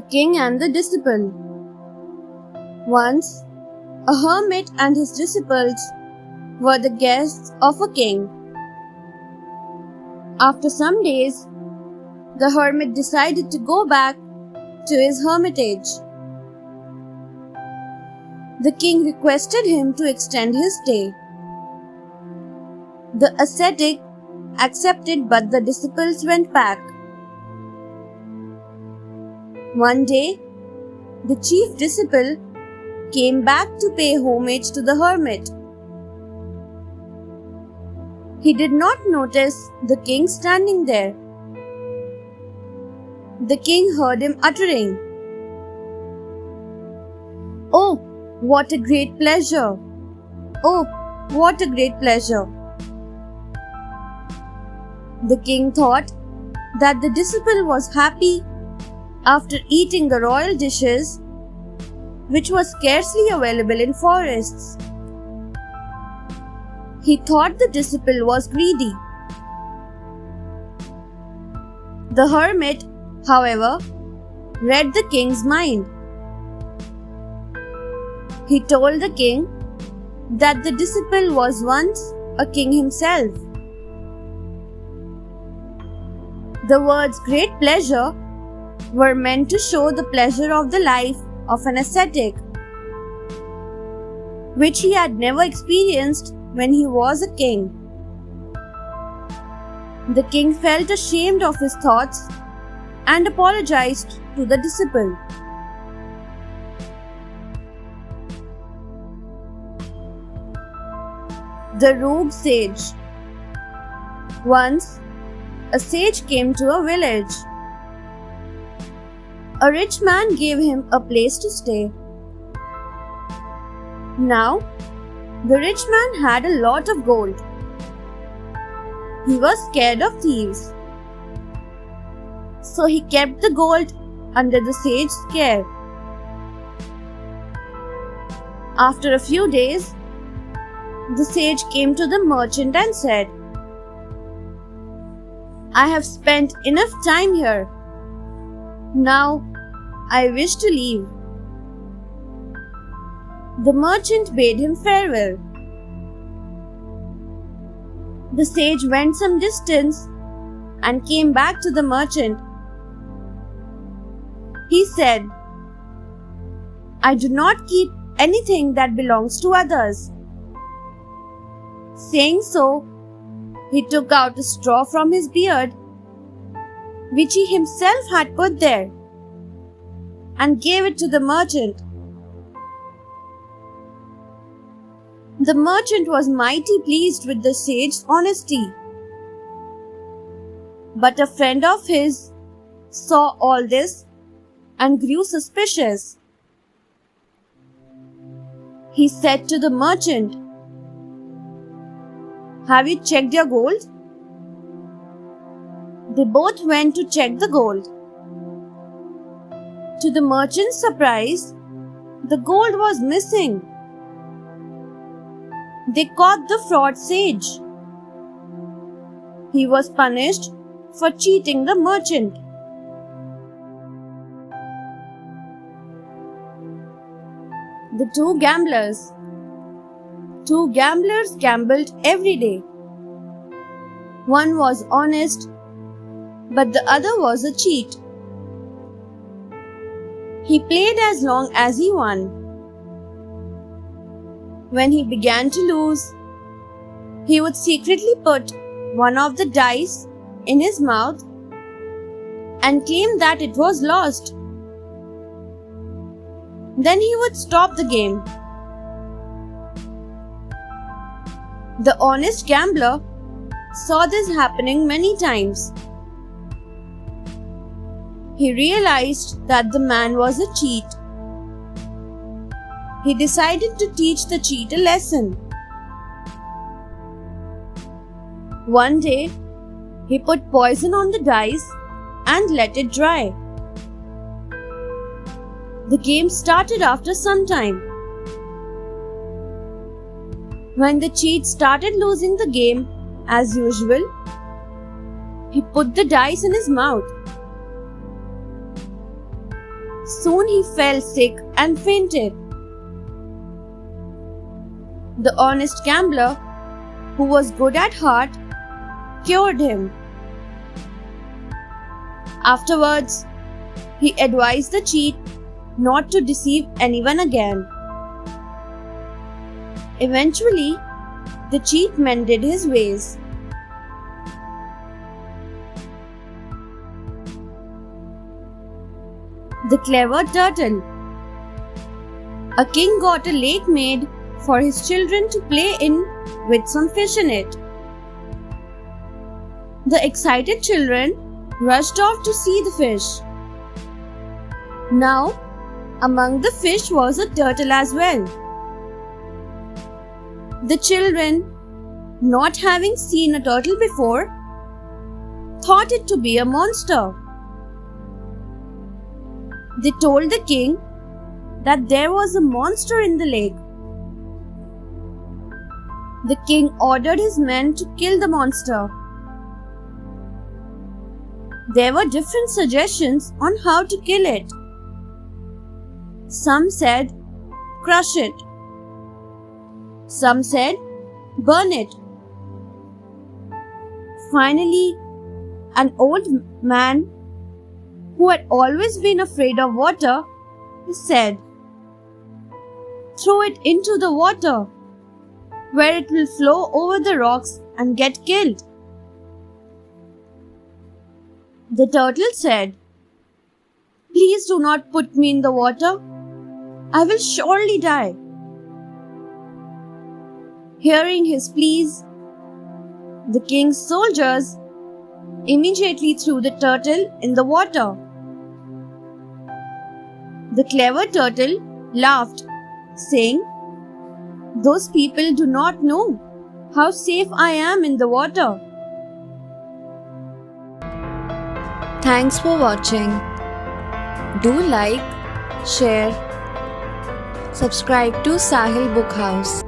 King and the Disciple. Once, a hermit and his disciples were the guests of a king. After some days, the hermit decided to go back to his hermitage. The king requested him to extend his stay. The ascetic accepted, but the disciples went back. One day, the chief disciple came back to pay homage to the hermit. He did not notice the king standing there. The king heard him uttering, "Oh, what a great pleasure! Oh, what a great pleasure!" The king thought that the disciple was happy after eating the royal dishes, which was scarcely available in forests. He thought the disciple was greedy. The hermit, however, read the king's mind. He told the king that the disciple was once a king himself. The words "great pleasure" were meant to show the pleasure of the life of an ascetic, which he had never experienced when he was a king. The king felt ashamed of his thoughts and apologized to the disciple. The Rogue Sage. Once, a sage came to a village. A rich man gave him a place to stay. Now, the rich man had a lot of gold. He was scared of thieves, so he kept the gold under the sage's care. After a few days, the sage came to the merchant and said, "I have spent enough time here. Now, I wish to leave." The merchant bade him farewell. The sage went some distance and came back to the merchant. He said, "I do not keep anything that belongs to others." Saying so, he took out a straw from his beard, which he himself had put there, and gave it to the merchant. The merchant was mighty pleased with the sage's honesty. But a friend of his saw all this and grew suspicious. He said to the merchant, "Have you checked your gold?" They both went to check the gold. To the merchant's surprise, the gold was missing. They caught the fraud sage. He was punished for cheating the merchant. The two gamblers. Two gamblers gambled every day. One was honest, but the other was a cheat. He played as long as he won. When he began to lose, he would secretly put one of the dice in his mouth and claim that it was lost. Then he would stop the game. The honest gambler saw this happening many times. He realized that the man was a cheat. He decided to teach the cheat a lesson. One day, he put poison on the dice and let it dry. The game started after some time. When the cheat started losing the game, as usual, he put the dice in his mouth. Soon he fell sick and fainted. The honest gambler, who was good at heart, cured him. Afterwards, he advised the cheat not to deceive anyone again. Eventually, the cheat mended his ways. The clever turtle. A king got a lake made for his children to play in with some fish in it. The excited children rushed off to see the fish. Now, among the fish was a turtle as well. The children, not having seen a turtle before, thought it to be a monster. They told the king that there was a monster in the lake. The king ordered his men to kill the monster. There were different suggestions on how to kill it. Some said, crush it. Some said, burn it. Finally, an old man who had always been afraid of water said, throw it into the water, where it will flow over the rocks and get killed. The turtle said, please do not put me in the water. I will surely die. Hearing his pleas, the king's soldiers immediately threw the turtle in the water. The clever turtle laughed, saying, those people do not know how safe I am in the water. Thanks for watching. Do like, share, subscribe to Sahil Book House.